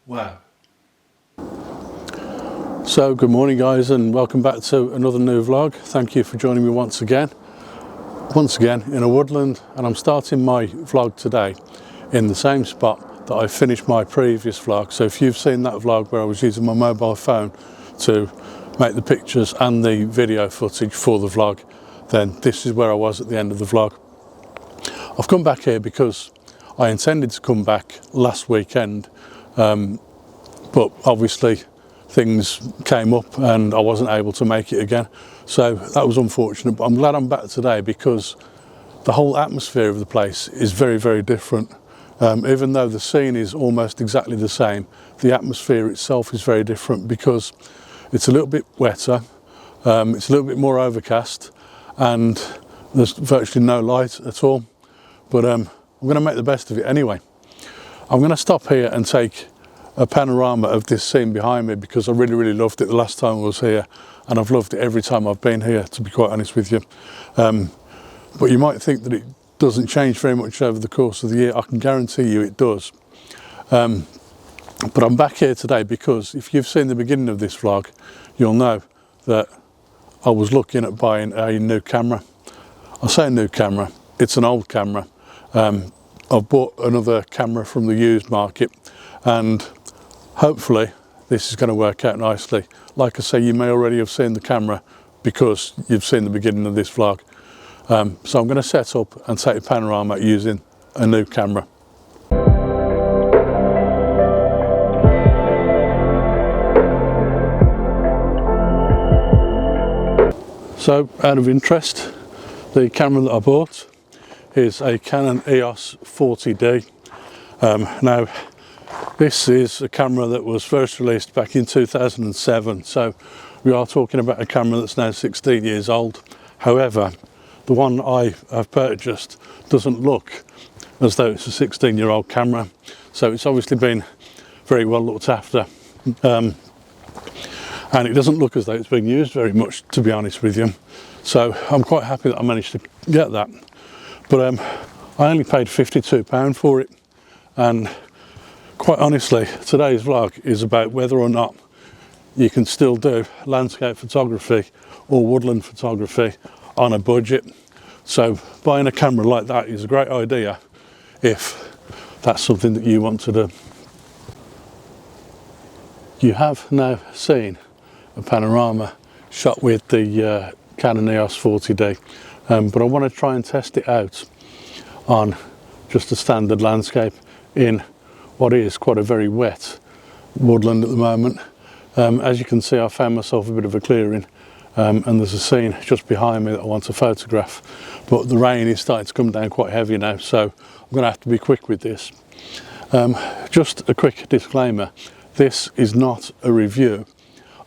Wow. So good morning guys, and welcome back to another new vlog. Thank you for joining me once again in a woodland, and I'm starting my vlog today in the same spot that I finished my previous vlog. So if you've seen that vlog where I was using my mobile phone to make the pictures and the video footage for the vlog, then this is where I was at the end of the vlog. I've come back here because I intended to come back last weekend, but obviously things came up and I wasn't able to make it again, so that was unfortunate. But I'm glad I'm back today because the whole atmosphere of the place is very, very different. Even though the scene is almost exactly the same, the atmosphere itself is very different because it's a little bit wetter, it's a little bit more overcast, and there's virtually no light at all. But I'm going to make the best of it anyway. I'm going to stop here and take a panorama of this scene behind me because I really, really loved it the last time I was here, and I've loved it every time I've been here, to be quite honest with you. But you might think that it doesn't change very much over the course of the year. I can guarantee you it does. But I'm back here today because if you've seen the beginning of this vlog, you'll know that I was looking at buying a new camera. I say new camera, it's an old camera. I've bought another camera from the used market, and hopefully this is going to work out nicely. Like I say, you may already have seen the camera because you've seen the beginning of this vlog. So I'm going to set up and take a panorama using a new camera. So out of interest, the camera that I bought is a Canon EOS 40D. Now this is a camera that was first released back in 2007, so we are talking about a camera that's now 16 years old. However, the one I have purchased doesn't look as though it's a 16-year-old camera, so it's obviously been very well looked after, and it doesn't look as though it's being used very much, to be honest with you. So I'm quite happy that I managed to get that. But I only paid £52 for it, and quite honestly, today's vlog is about whether or not you can still do landscape photography or woodland photography on a budget. So buying a camera like that is a great idea if that's something that you want to do. You have now seen a panorama shot with the Canon EOS 40D, but I want to try and test it out on just a standard landscape in what is quite a very wet woodland at the moment. As you can see, I found myself a bit of a clearing, and there's a scene just behind me that I want to photograph, but the rain is starting to come down quite heavy now, so I'm going to have to be quick with this. Just a quick disclaimer, this is not a review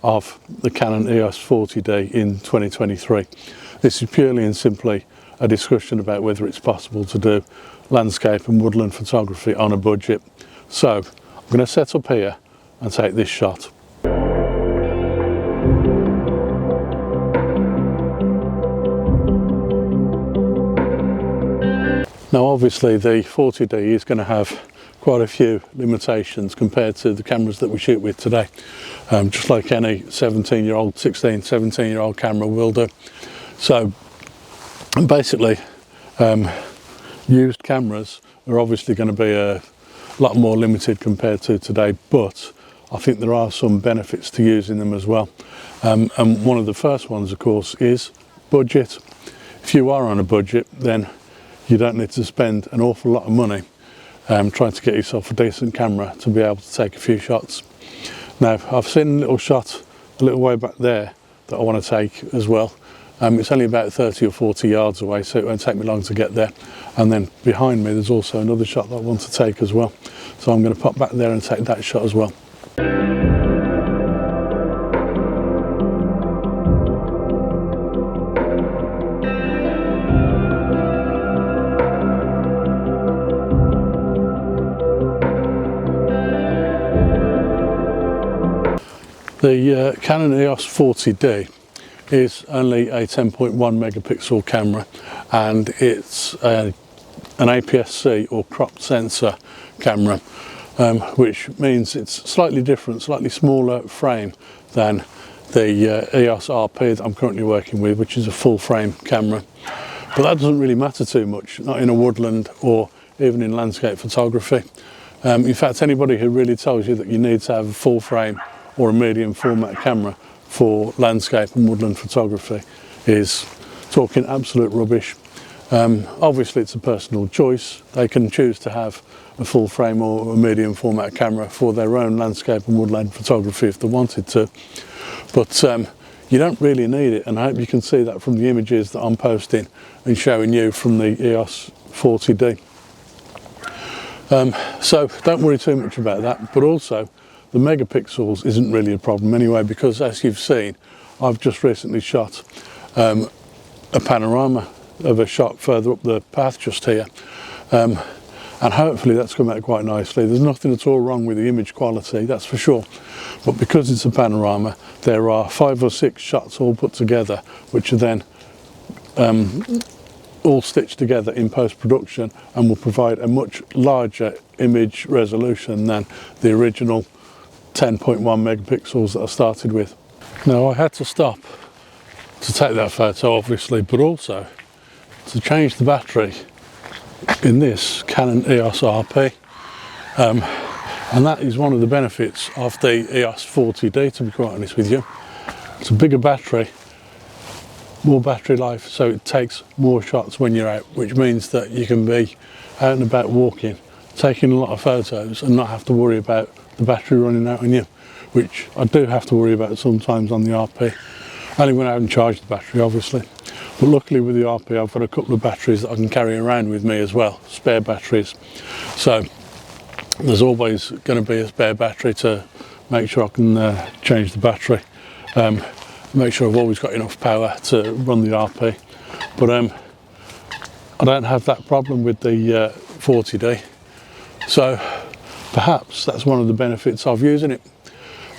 of the Canon EOS 40D in 2023. This is purely and simply a discussion about whether it's possible to do landscape and woodland photography on a budget. So I'm going to set up here and take this shot. Now obviously the 40D is going to have quite a few limitations compared to the cameras that we shoot with today, just like any 17-year-old camera will do. So basically used cameras are obviously going to be a lot more limited compared to today, but I think there are some benefits to using them as well. And one of the first ones, of course, is budget. If you are on a budget, then you don't need to spend an awful lot of money trying to get yourself a decent camera to be able to take a few shots. Now, I've seen a little shot a little way back there that I want to take as well. It's only about 30 or 40 yards away, so it won't take me long to get there. And then behind me, there's also another shot that I want to take as well. So I'm going to pop back there and take that shot as well. The Canon EOS 40D is only a 10.1 megapixel camera, and it's an APS-C or cropped sensor camera, which means it's slightly different, slightly smaller frame than the EOS RP that I'm currently working with, which is a full frame camera. But that doesn't really matter too much, not in a woodland or even in landscape photography. In fact, anybody who really tells you that you need to have a full frame or a medium format camera for landscape and woodland photography is talking absolute rubbish. Obviously it's a personal choice. They can choose to have a full frame or a medium format camera for their own landscape and woodland photography if they wanted to, but you don't really need it, and I hope you can see that from the images that I'm posting and showing you from the EOS 40D. So don't worry too much about that, but also the megapixels isn't really a problem anyway, because as you've seen, I've just recently shot a panorama of a shot further up the path just here, and hopefully that's come out quite nicely. There's nothing at all wrong with the image quality, that's for sure, but because it's a panorama, there are 5 or 6 shots all put together, which are then all stitched together in post-production and will provide a much larger image resolution than the original 10.1 megapixels that I started with. Now, I had to stop to take that photo obviously, but also to change the battery in this Canon EOS RP, and that is one of the benefits of the EOS 40D, to be quite honest with you. It's a bigger battery, more battery life, so it takes more shots when you're out, which means that you can be out and about walking, taking a lot of photos and not have to worry about the battery running out on you, which I do have to worry about sometimes on the RP, only when I haven't charged the battery obviously. But luckily with the RP I've got a couple of batteries that I can carry around with me as well, spare batteries, so there's always going to be a spare battery to make sure I can change the battery, make sure I've always got enough power to run the RP. But I don't have that problem with the 40D, so perhaps that's one of the benefits of using it.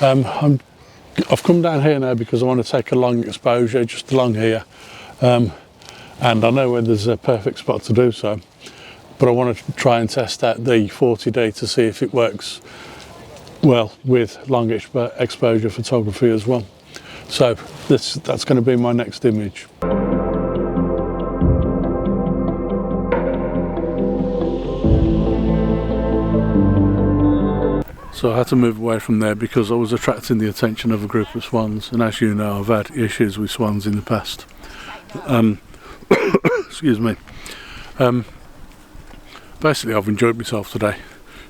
I've come down here now because I want to take a long exposure just along here, and I know where there's a perfect spot to do so, but I want to try and test out the 40D to see if it works well with long exposure photography as well. So that's going to be my next image. So I had to move away from there because I was attracting the attention of a group of swans, and as you know, I've had issues with swans in the past. Excuse me. Basically I've enjoyed myself today,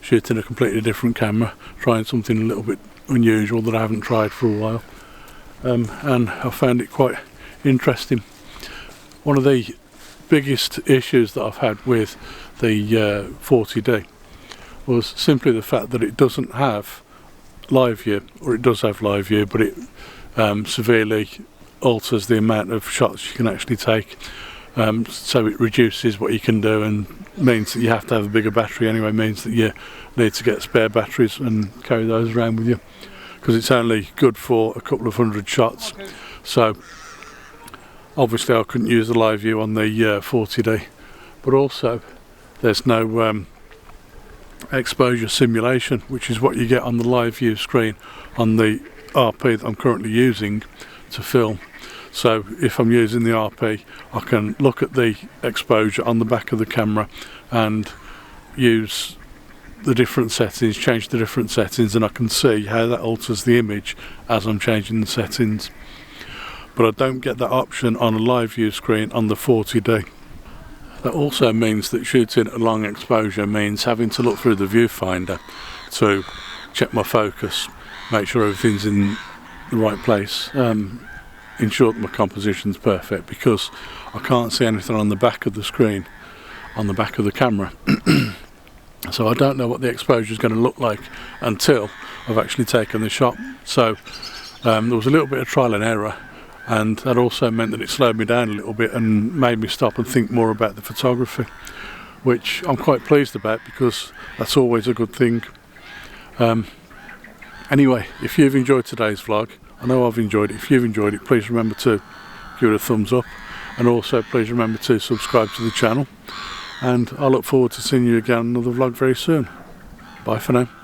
shooting a completely different camera, trying something a little bit unusual that I haven't tried for a while, and I found it quite interesting. One of the biggest issues that I've had with the 40D was simply the fact that it doesn't have live view, or it does have live view, but it severely alters the amount of shots you can actually take, so it reduces what you can do and means that you have to have a bigger battery anyway, means that you need to get spare batteries and carry those around with you, because it's only good for a couple of 100 shots. So obviously I couldn't use the live view on the 40D, but also there's no exposure simulation, which is what you get on the live view screen on the RP that I'm currently using to film. So if I'm using the RP, I can look at the exposure on the back of the camera and use the different settings, change the different settings, and I can see how that alters the image as I'm changing the settings. But I don't get that option on a live view screen on the 40D. That also means that shooting at long exposure means having to look through the viewfinder to check my focus, make sure everything's in the right place, ensure that my composition's perfect, because I can't see anything on the back of the screen, on the back of the camera. So I don't know what the exposure is going to look like until I've actually taken the shot. So there was a little bit of trial and error, and that also meant that it slowed me down a little bit and made me stop and think more about the photography, which I'm quite pleased about, because that's always a good thing. Anyway, if you've enjoyed today's vlog, I know I've enjoyed it. If you've enjoyed it, please remember to give it a thumbs up, and also please remember to subscribe to the channel, and I look forward to seeing you again in another vlog very soon. Bye for now.